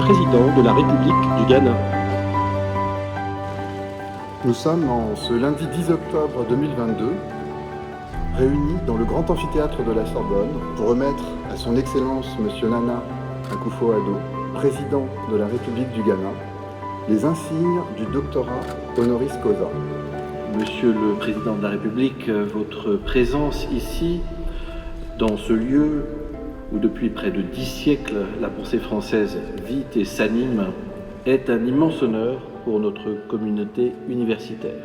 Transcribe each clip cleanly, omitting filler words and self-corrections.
président de la République du Ghana. Nous sommes en ce lundi 10 octobre 2022, réunis dans le grand amphithéâtre de la Sorbonne pour remettre à son Excellence M. Nana Akufo-Addo, président de la République du Ghana, les insignes du doctorat honoris causa. Monsieur le Président de la République, votre présence ici, dans ce lieu où depuis près de 10 siècles la pensée française vit et s'anime, est un immense honneur pour notre communauté universitaire.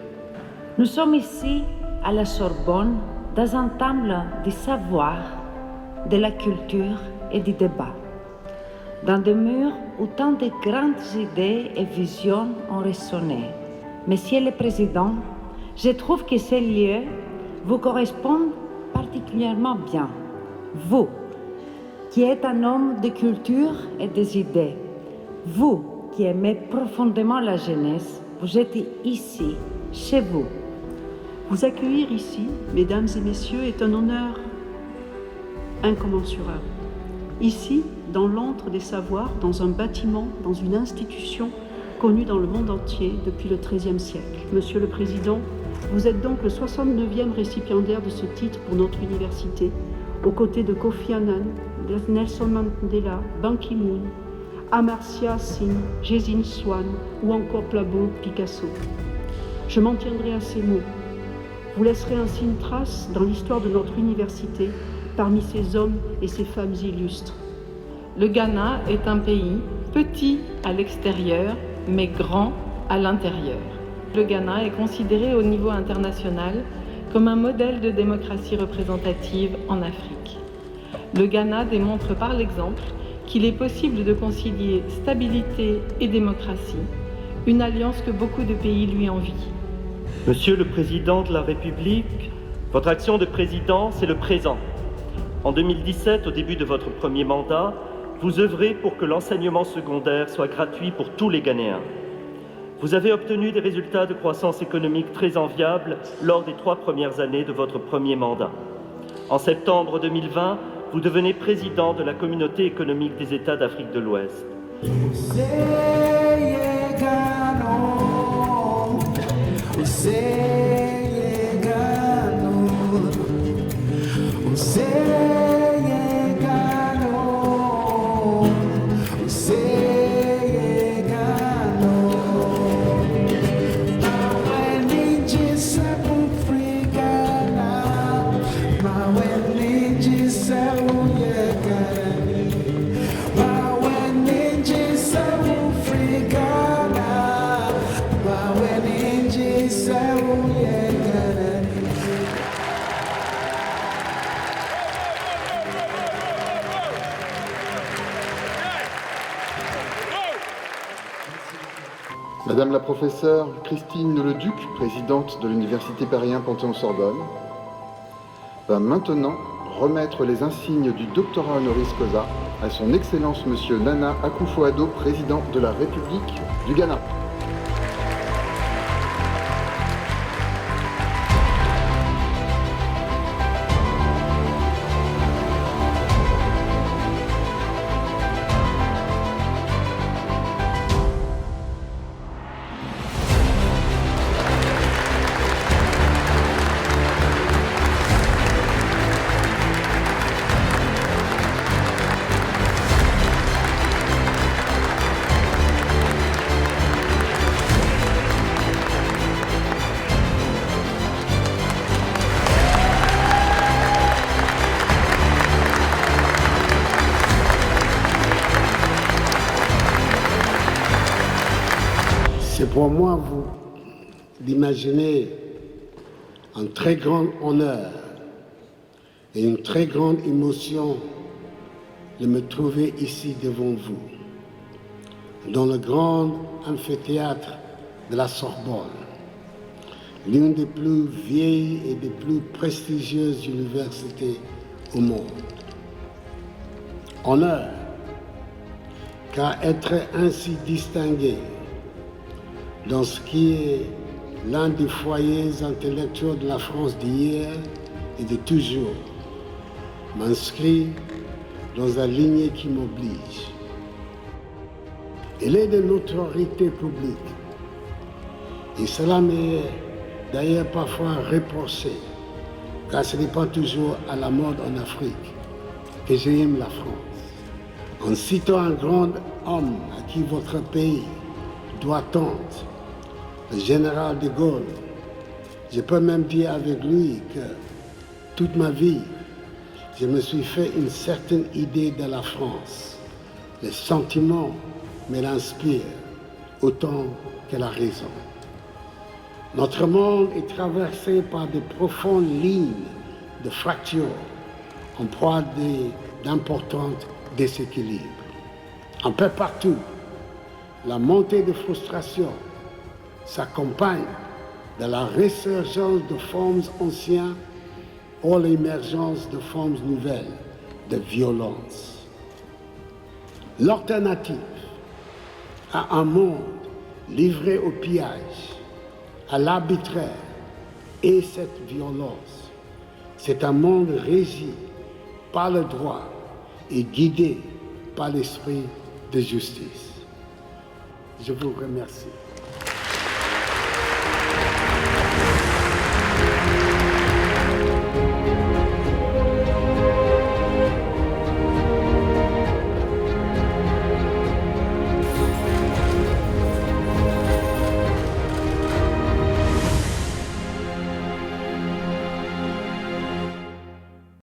Nous sommes ici à la Sorbonne dans un temple du savoir, de la culture et du débat, dans des murs où tant de grandes idées et visions ont résonné. Monsieur le Président, je trouve que ces lieux vous correspondent particulièrement bien. Vous, qui êtes un homme de culture et des idées, vous qui aimez profondément la jeunesse, vous êtes ici, chez vous. Vous accueillir ici, mesdames et messieurs, est un honneur incommensurable. Ici, dans l'antre des savoirs, dans un bâtiment, dans une institution connue dans le monde entier depuis le XIIIe siècle. Monsieur le Président, vous êtes donc le 69e récipiendaire de ce titre pour notre université, aux côtés de Kofi Annan, de Nelson Mandela, Ban Ki-moon, Amartya Sen, Jason Swan ou encore Pablo Picasso. Je m'en tiendrai à ces mots. Vous laisserez ainsi une trace dans l'histoire de notre université parmi ces hommes et ces femmes illustres. Le Ghana est un pays petit à l'extérieur, mais grand à l'intérieur. Le Ghana est considéré au niveau international comme un modèle de démocratie représentative en Afrique. Le Ghana démontre par l'exemple qu'il est possible de concilier stabilité et démocratie, une alliance que beaucoup de pays lui envient. Monsieur le Président de la République, votre action de président, c'est le présent. En 2017, au début de votre premier mandat, vous œuvrez pour que l'enseignement secondaire soit gratuit pour tous les Ghanéens. Vous avez obtenu des résultats de croissance économique très enviables lors des 3 premières années de votre premier mandat. En septembre 2020, vous devenez président de la Communauté économique des États d'Afrique de l'Ouest. Madame la professeure Christine Leduc, présidente de l'Université Paris 1 Panthéon-Sorbonne, va maintenant remettre les insignes du doctorat honoris causa à son Excellence M. Nana Akufo-Addo, président de la République du Ghana. C'est pour moi, vous, d'imaginer un très grand honneur et une très grande émotion de me trouver ici devant vous, dans le grand amphithéâtre de la Sorbonne, l'une des plus vieilles et des plus prestigieuses universités au monde. Honneur, car être ainsi distingué dans ce qui est l'un des foyers intellectuels de la France d'hier et de toujours, m'inscrit dans une lignée qui m'oblige. Il est de notoriété publique. Et cela m'est d'ailleurs parfois reproché, car ce n'est pas toujours à la mode en Afrique que j'aime la France. En citant un grand homme à qui votre pays doit tant, le général de Gaulle, je peux même dire avec lui que toute ma vie, je me suis fait une certaine idée de la France. Les sentiments me l'inspirent autant que la raison. Notre monde est traversé par de profondes lignes de fractures, en proie d'importants déséquilibres. Un peu partout, la montée de frustration s'accompagne de la résurgence de formes anciennes ou l'émergence de formes nouvelles de violence. L'alternative à un monde livré au pillage, à l'arbitraire et cette violence, c'est un monde régi par le droit et guidé par l'esprit de justice. Je vous remercie.